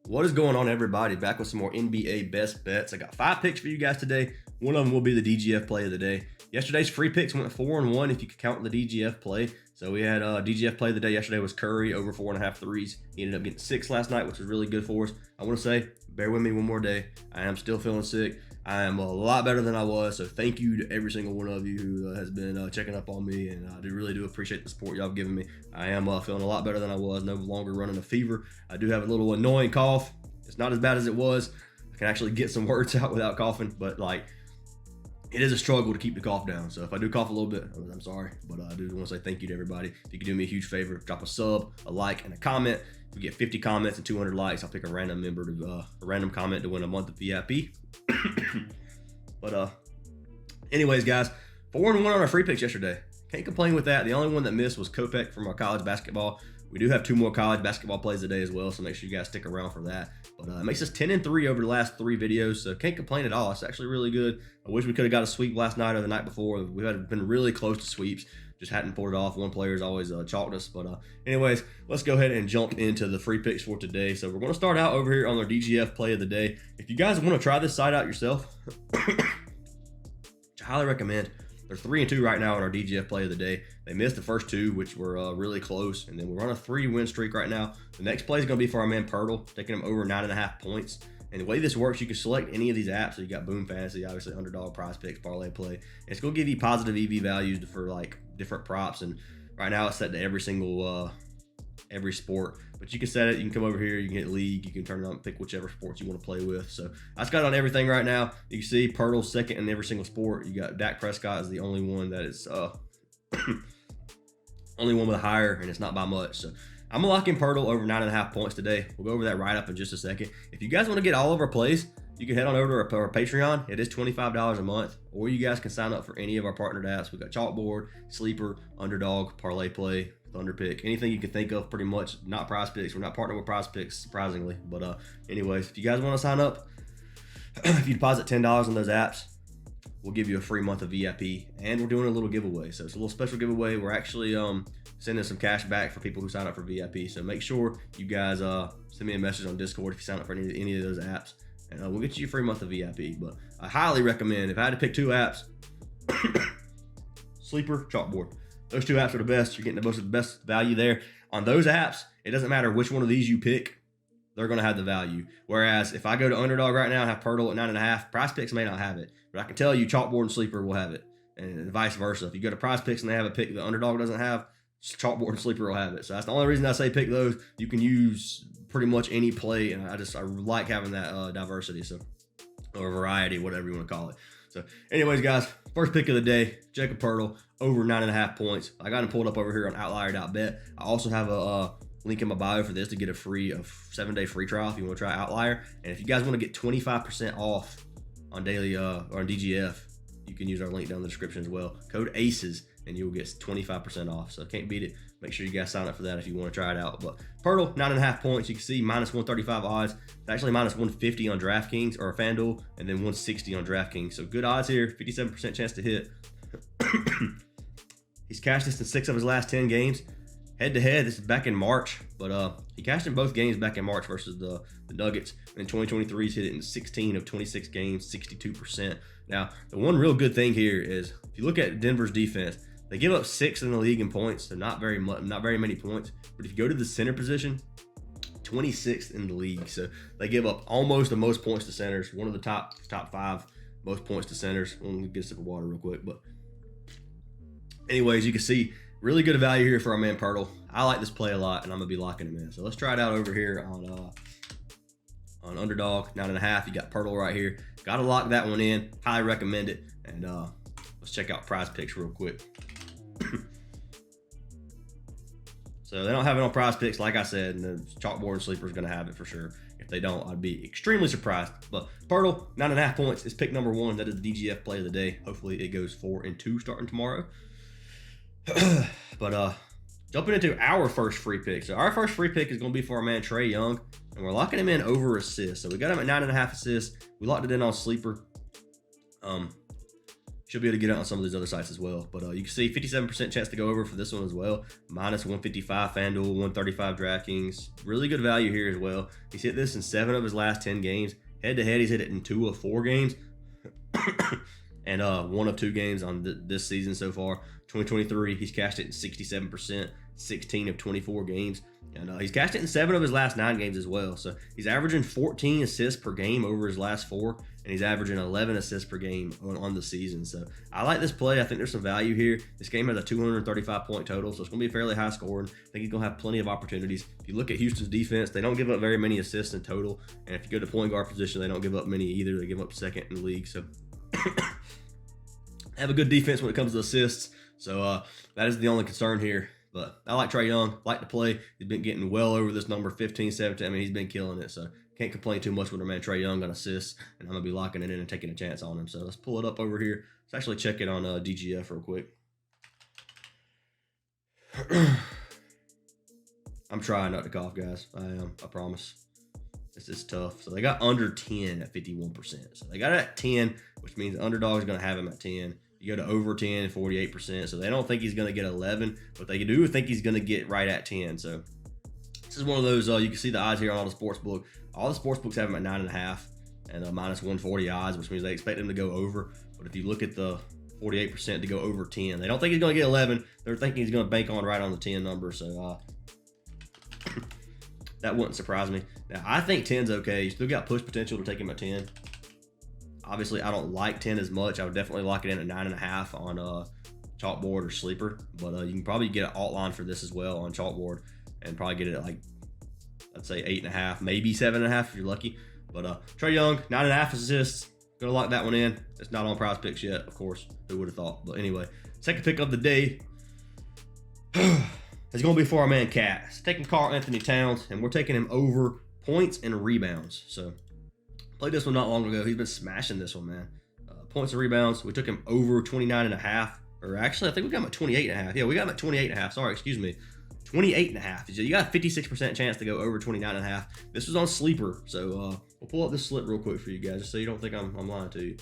What is going on, everybody? Back with some more NBA best bets. I got 5 picks for you guys today. One of them will be the DGF play of the day. Yesterday's free picks went 4-1 if you could count the DGF play. So we had DGF play of the day yesterday was Curry over 4.5 threes. He ended up getting 6 last night, which was really good for us. I want to say, bear with me one more day. I am still feeling sick. I am a lot better than I was, so thank you to every single one of you who has been checking up on me, and I really do appreciate the support y'all have given me. I am feeling a lot better than I was, no longer running a fever. I do have a little annoying cough. It's not as bad as it was. I can actually get some words out without coughing, but like, it is a struggle to keep the cough down. So if I do cough a little bit, I'm sorry, but I do want to say thank you to everybody. If you could do me a huge favor, drop a sub, a like, and a comment. If we get 50 comments and 200 likes, I'll pick a random member to a random comment to win a month of VIP. But anyways, guys, 4-1 on our free picks yesterday. Can't complain with that. The only one that missed was Kopech from our college basketball. We do have 2 more college basketball plays today as well, so make sure you guys stick around for that. But it makes us 10-3 over the last 3 videos, so can't complain at all. It's actually really good. I wish we could have got a sweep last night or the night before. We had been really close to sweeps, just hadn't pulled it off. One player's always chalked us. But anyways, let's go ahead and jump into the free picks for today. So we're going to start out over here on our DGF play of the day. If you guys want to try this site out yourself, which I highly recommend. They're 3-2 right now in our DGF play of the day. They missed the first 2, which were really close, and then we're on a 3-win streak right now. The next play is going to be for our man Pirtle, taking him over 9.5 points. And the way this works, you can select any of these apps. So you got Boom Fantasy, obviously Underdog, Prizepicks, Parlay Play. And it's going to give you positive EV values for like different props. And right now it's set to every single every sport, but you can set it. You can come over here, you can hit league, you can turn it on and pick whichever sports you want to play with. So I've got it on everything right now. You can see Pirtle's second in every single sport. You got Dak Prescott is the only one that is only one with a higher, and it's not by much. So I'm gonna lock in Pirtle over 9.5 points today. We'll go over that right up in just a second. If you guys want to get all of our plays, you can head on over to our Patreon. It is $25 a month, or you guys can sign up for any of our partnered apps. We got Chalkboard, Sleeper, Underdog, Parlay Play, Thunderpick, anything you can think of, pretty much. Not Prizepicks. We're not partnered with Prizepicks, surprisingly. But anyways, if you guys want to sign up, if you deposit $10 on those apps, we'll give you a free month of VIP, and we're doing a little giveaway. So it's a little special giveaway. We're actually sending some cash back for people who sign up for VIP. So make sure you guys send me a message on Discord if you sign up for any of those apps, and we'll get you a free month of VIP. But I highly recommend, if I had to pick 2 apps, Sleeper, Chalkboard. Those 2 apps are the best. You're getting the best value there. On those apps, it doesn't matter which one of these you pick, they're going to have the value. Whereas if I go to Underdog right now and have Pirtle at 9.5, Prizepicks may not have it. But I can tell you Chalkboard and Sleeper will have it, and vice versa. If you go to Prizepicks and they have a pick the Underdog doesn't have, Chalkboard and Sleeper will have it. So that's the only reason I say pick those. You can use pretty much any play, and I like having that diversity, so, or variety, whatever you want to call it. So anyways, guys, first pick of the day, Jacob Pirtle, over 9.5 points. I got him pulled up over here on OUTLIER.bet. I also have a link in my bio for this to get a 7-day free trial if you want to try OUTLIER. And if you guys want to get 25% off on daily or on DGF, you can use our link down in the description as well. Code ACES, and you'll get 25% off. So can't beat it. Make sure you guys sign up for that if you want to try it out. But Pirtle, 9.5 points. You can see minus 135 odds. It's actually minus 150 on DraftKings or FanDuel, and then 160 on DraftKings. So good odds here. 57% chance to hit. He's cashed this in 6 of his last 10 games. Head to head, this is back in March, but he cashed in both games back in March versus the Nuggets. And in 2023, he's hit it in 16 of 26 games, 62%. Now, the one real good thing here is if you look at Denver's defense, they give up 6th in the league in points, so not very many points. But if you go to the center position, 26th in the league, so they give up almost the most points to centers. One of the top 5 most points to centers. Let me get a sip of water real quick, but anyways, you can see really good value here for our man Pirtle. I like this play a lot, and I'm gonna be locking him in. So let's try it out over here on Underdog 9.5. You got Pirtle right here. Gotta lock that one in. Highly recommend it. And let's check out Prizepicks real quick. So they don't have it on Prizepicks, like I said, and the Chalkboard and Sleeper is gonna have it for sure. If they don't, I'd be extremely surprised. But Pirtle, 9.5 points is pick number 1. That is the DGF play of the day. Hopefully it goes 4-2 starting tomorrow. But jumping into our first free pick. So our first free pick is going to be for our man Trae Young, and we're locking him in over assists. So we got him at 9.5 assists. We locked it in on Sleeper. Should be able to get it on some of these other sites as well. But you can see 57% chance to go over for this one as well. Minus 155 FanDuel, 135 DraftKings. Really good value here as well. He's hit this in 7 of his last 10 games. Head to head, he's hit it in 2 of 4 games. And 1 of 2 games on this season so far. 2023, he's cashed it in 67%, 16 of 24 games. And he's cashed it in 7 of his last 9 games as well. So he's averaging 14 assists per game over his last 4. And he's averaging 11 assists per game on the season. So I like this play. I think there's some value here. This game has a 235-point total, so it's going to be fairly high scoring. I think he's going to have plenty of opportunities. If you look at Houston's defense, they don't give up very many assists in total. And if you go to point guard position, they don't give up many either. They give up second in the league. So have a good defense when it comes to assists. So that is the only concern here. But I like Trae Young, like to play. He's been getting well over this number, 15, 17. I mean, he's been killing it. So can't complain too much with our man Trae Young on assists. And I'm going to be locking it in and taking a chance on him. So let's pull it up over here. Let's actually check it on DGF real quick. I'm trying not to cough, guys. I am. I promise. This is tough. So they got under 10 at 51%. So they got it at 10, which means Underdog is going to have him at 10. You go to over 10, 48%. So they don't think he's going to get 11, but they do think he's going to get right at 10. So this is one of those, you can see the odds here on all the sports book. All the sports books have him at 9.5 and minus 140 odds, which means they expect him to go over. But if you look at the 48% to go over 10, they don't think he's going to get 11. They're thinking he's going to bank on right on the 10 number. So that wouldn't surprise me. Now, I think 10's okay. You still got push potential to take him at 10. Obviously, I don't like 10 as much. I would definitely lock it in at 9.5 on Chalkboard or Sleeper. But you can probably get an alt line for this as well on Chalkboard and probably get it at like, I'd say 8.5, maybe 7.5 if you're lucky. But Trae Young, 9.5 assists. Gonna lock that one in. It's not on Prizepicks yet, of course. Who would have thought? But anyway, second pick of the day is going to be for our man Cat. He's taking Karl-Anthony Towns, and we're taking him over points and rebounds. So played this one not long ago. He's been smashing this one, man. Points and rebounds. We took him over 29.5. Or actually, I think we got him at 28.5. Yeah, we got him at 28.5. Sorry, excuse me. 28.5. So you got a 56% chance to go over 29.5. This was on Sleeper. So we'll pull up this slip real quick for you guys, just so you don't think I'm lying to you.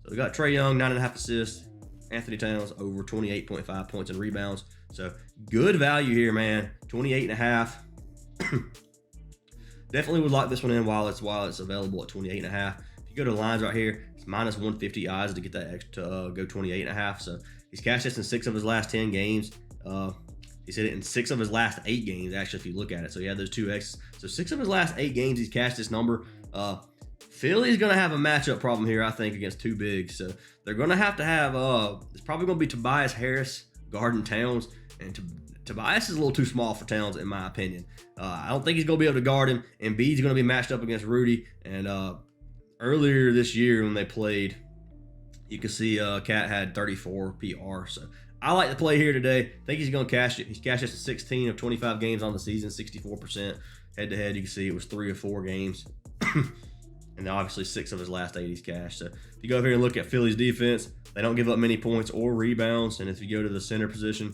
So we got Trae Young, 9.5 assists. Anthony Towns over 28.5 points and rebounds. So good value here, man. 28.5. Definitely would lock this one in while it's available at 28.5. If you go to the lines right here, it's minus 150 odds to get that extra go 28.5. So he's cashed this in 6 of his last 10 games. He's hit it in 6 of his last 8 games, actually, if you look at it. So he had those 2 X's. So 6 of his last 8 games, he's cashed this number. Philly's going to have a matchup problem here, I think, against 2 bigs. So they're going to have, it's probably going to be Tobias Harris, guarding Towns. And Tobias is a little too small for Towns, in my opinion. I don't think he's going to be able to guard him. And B's going to be matched up against Rudy. And earlier this year when they played, you can see Cat had 34 PR. So I like to play here today. I think he's going to cash it. He's cashed it 16 of 25 games on the season, 64%. Head-to-head, you can see it was 3 of 4 games. And then obviously 6 of his last 8 he's cashed. So if you go over here and look at Philly's defense, they don't give up many points or rebounds. And if you go to the center position,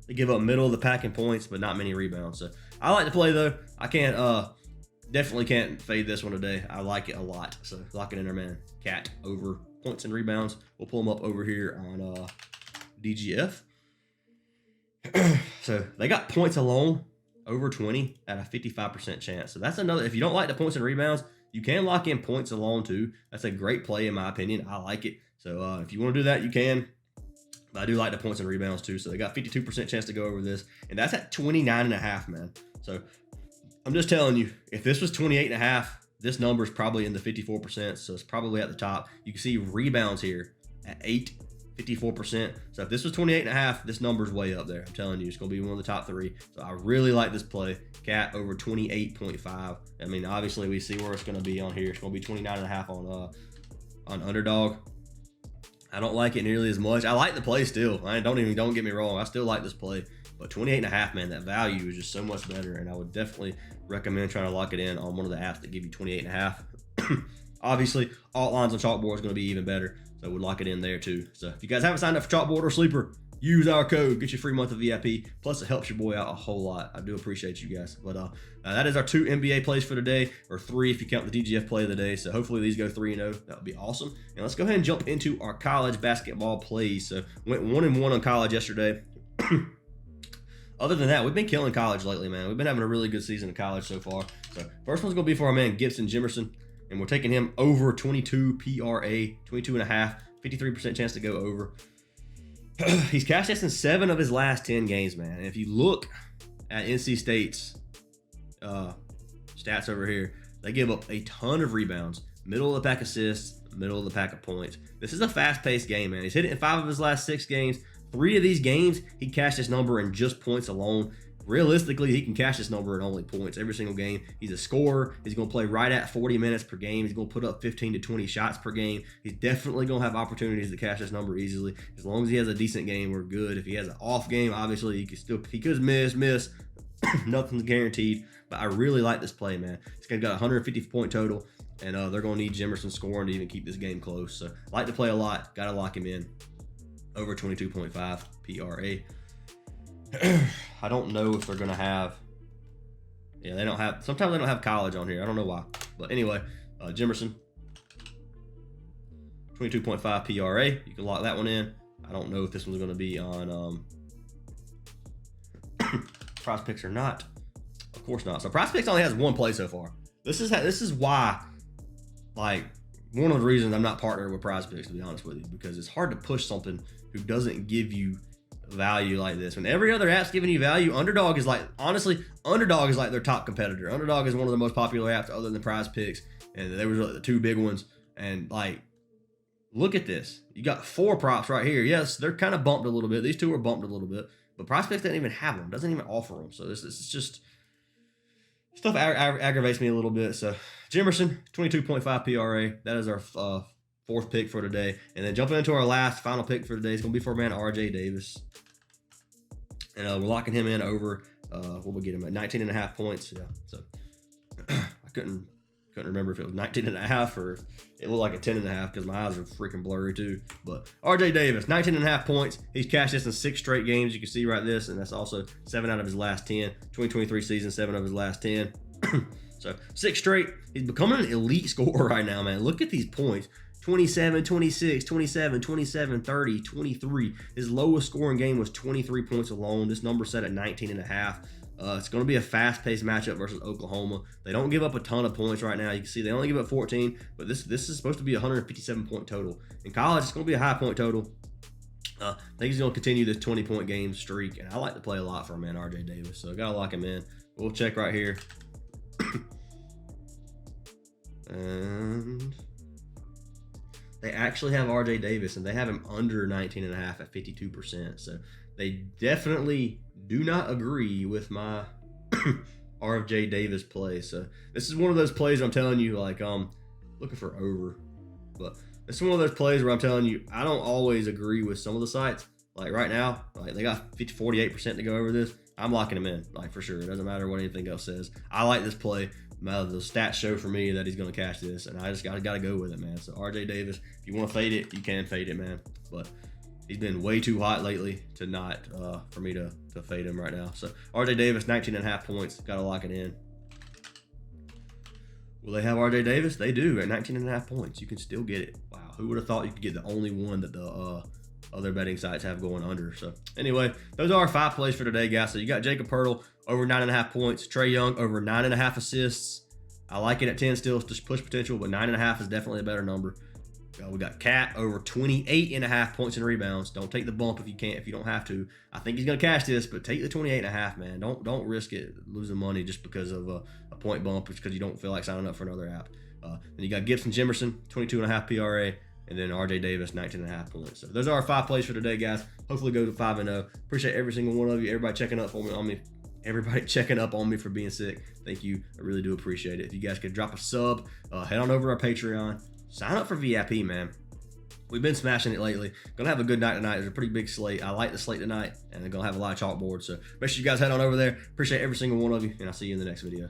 they give up middle of the pack in points, but not many rebounds. So I like to play, though. I definitely can't fade this one today. I like it a lot. So lock it in there, man. Cat over points and rebounds. We'll pull them up over here on DGF. So they got points alone over 20 at a 55% chance. So that's another. If you don't like the points and rebounds, you can lock in points alone too. That's a great play in my opinion. I like it. So if you want to do that, you can. But I do like the points and rebounds too. So they got 52% chance to go over this, and that's at 29.5, man. So I'm just telling you, if this was 28.5, this number is probably in the 54%. So it's probably at the top. You can see rebounds here at 8. 54%. So if this was 28.5, this number's way up there. I'm telling you, it's going to be one of the top 3. So I really like this play. Cat over 28.5. I mean, obviously we see where it's going to be on here. It's going to be 29.5 on Underdog. I don't like it nearly as much. I like the play still. Don't get me wrong. I still like this play. But 28.5, man, that value is just so much better. And I would definitely recommend trying to lock it in on one of the apps that give you 28.5. Obviously, alt lines on Chalkboard is going to be even better. So we'll lock it in there too. So if you guys haven't signed up for Chalkboard or Sleeper, use our code, get your free month of VIP. Plus, it helps your boy out a whole lot. I do appreciate you guys. But that is our 2 NBA plays for today, or 3 if you count the DGF play of the day. So hopefully these go 3-0. That would be awesome. And let's go ahead and jump into our college basketball plays. So went 1-1 on college yesterday. Other than that, we've been killing college lately, man. We've been having a really good season in college so far. So first one's going to be for our man Gibson Jimerson. And we're taking him over 22 PRA, 22.5, 53% chance to go over. He's cashed this in 7 of his last 10 games, man. And if you look at NC State's stats over here, they give up a ton of rebounds, middle of the pack assists, middle of the pack of points. This is a fast-paced game, man. He's hit it in 5 of his last 6 games. 3 of these games, he cashed this number in just points alone. Realistically, he can cash this number in only points every single game. He's a scorer. He's going to play right at 40 minutes per game. He's going to put up 15 to 20 shots per game. He's definitely going to have opportunities to cash this number easily. As long as he has a decent game, we're good. If he has an off game, obviously, he could miss. Nothing's guaranteed. But I really like this play, man. He's got a 150 point total, and they're going to need Jimerson scoring to even keep this game close. So I like to play a lot. Got to lock him in. Over 22.5 PRA. I don't know if they're going to have... Yeah, they don't have... Sometimes they don't have college on here. I don't know why. But anyway, Jimerson. 22.5 PRA. You can lock that one in. I don't know if this one's going to be on Prizepicks or not. Of course not. So Prizepicks only has 1 play so far. This is why, like, one of the reasons I'm not partnered with Prizepicks, to be honest with you, because it's hard to push something who doesn't give you value like this. When every other app's giving you value, Underdog is like, honestly, Underdog is like their top competitor. Underdog is one of the most popular apps other than Prizepicks, and they were like the 2 big ones. And like, look at this. You got 4 props right here. Yes, they're kind of bumped a little bit. These 2 are bumped a little bit, but Prizepicks doesn't even have them. Doesn't even offer them. So this is just stuff aggravates me a little bit. So Jimerson, 22.5 PRA. That is our 4th pick for today. And then jumping into our last final pick for today is going to be for our man RJ Davis. And we're locking him in over, what we get him at 19.5 points. Yeah, so I couldn't remember if it was 19.5 or it looked like a 10.5 because my eyes are freaking blurry too. But RJ Davis, 19.5 points. He's cashed this in 6 straight games. You can see right this, and that's also 7 out of his last 10. 2023 season, 7 of his last 10. So 6 straight. He's becoming an elite scorer right now, man. Look at these points. 27, 26, 27, 27, 30, 23. His lowest scoring game was 23 points alone. This number set at 19.5. It's going to be a fast-paced matchup versus Oklahoma. They don't give up a ton of points right now. You can see they only give up 14, but this is supposed to be a 157-point total. In college, it's going to be a high point total. I think he's going to continue this 20-point game streak, and I like to play a lot for him, man, RJ Davis. So I got to lock him in. We'll check right here. And they actually have RJ Davis, and they have him under 19.5 at 52%. So they definitely do not agree with my RJ Davis play. So this is one of those plays I'm telling you, like, looking for over. But it's one of those plays where I'm telling you, I don't always agree with some of the sites. Like right now, like they got 48% to go over this. I'm locking him in, like for sure. It doesn't matter what anything else says. I like this play. The stats show for me that he's going to cash this, and I just got to go with it, man. So RJ Davis, if you want to fade it, you can fade it, man. But he's been way too hot lately to not for me to fade him right now. So RJ Davis, 19.5 points. Got to lock it in. Will they have RJ Davis? They do at 19.5 points. You can still get it. Wow, who would have thought you could get the only one that the other betting sites have going under? So anyway, those are our 5 plays for today, guys. So you got Jacob Poeltl over 9.5 points, Trae Young over 9.5 assists. I like it at 10 still, just push potential, but 9.5 is definitely a better number. We got Cat over 28.5 points and rebounds. Don't take the bump if you don't have to. I think he's gonna cash this, but take the 28.5, man. Don't risk it losing money just because of a point bump, just because you don't feel like signing up for another app. Then you got Gibson Jimerson, 22.5 PRA. And then RJ Davis, 19.5 points. So those are our 5 plays for today, guys. Hopefully go to 5-0. Appreciate every single one of you. Everybody checking up on me. Everybody checking up on me for being sick. Thank you. I really do appreciate it. If you guys could drop a sub, head on over to our Patreon. Sign up for VIP, man. We've been smashing it lately. Gonna have a good night tonight. There's a pretty big slate. I like the slate tonight, and I'm gonna have a lot of chalkboards. So make sure you guys head on over there. Appreciate every single one of you, and I'll see you in the next video.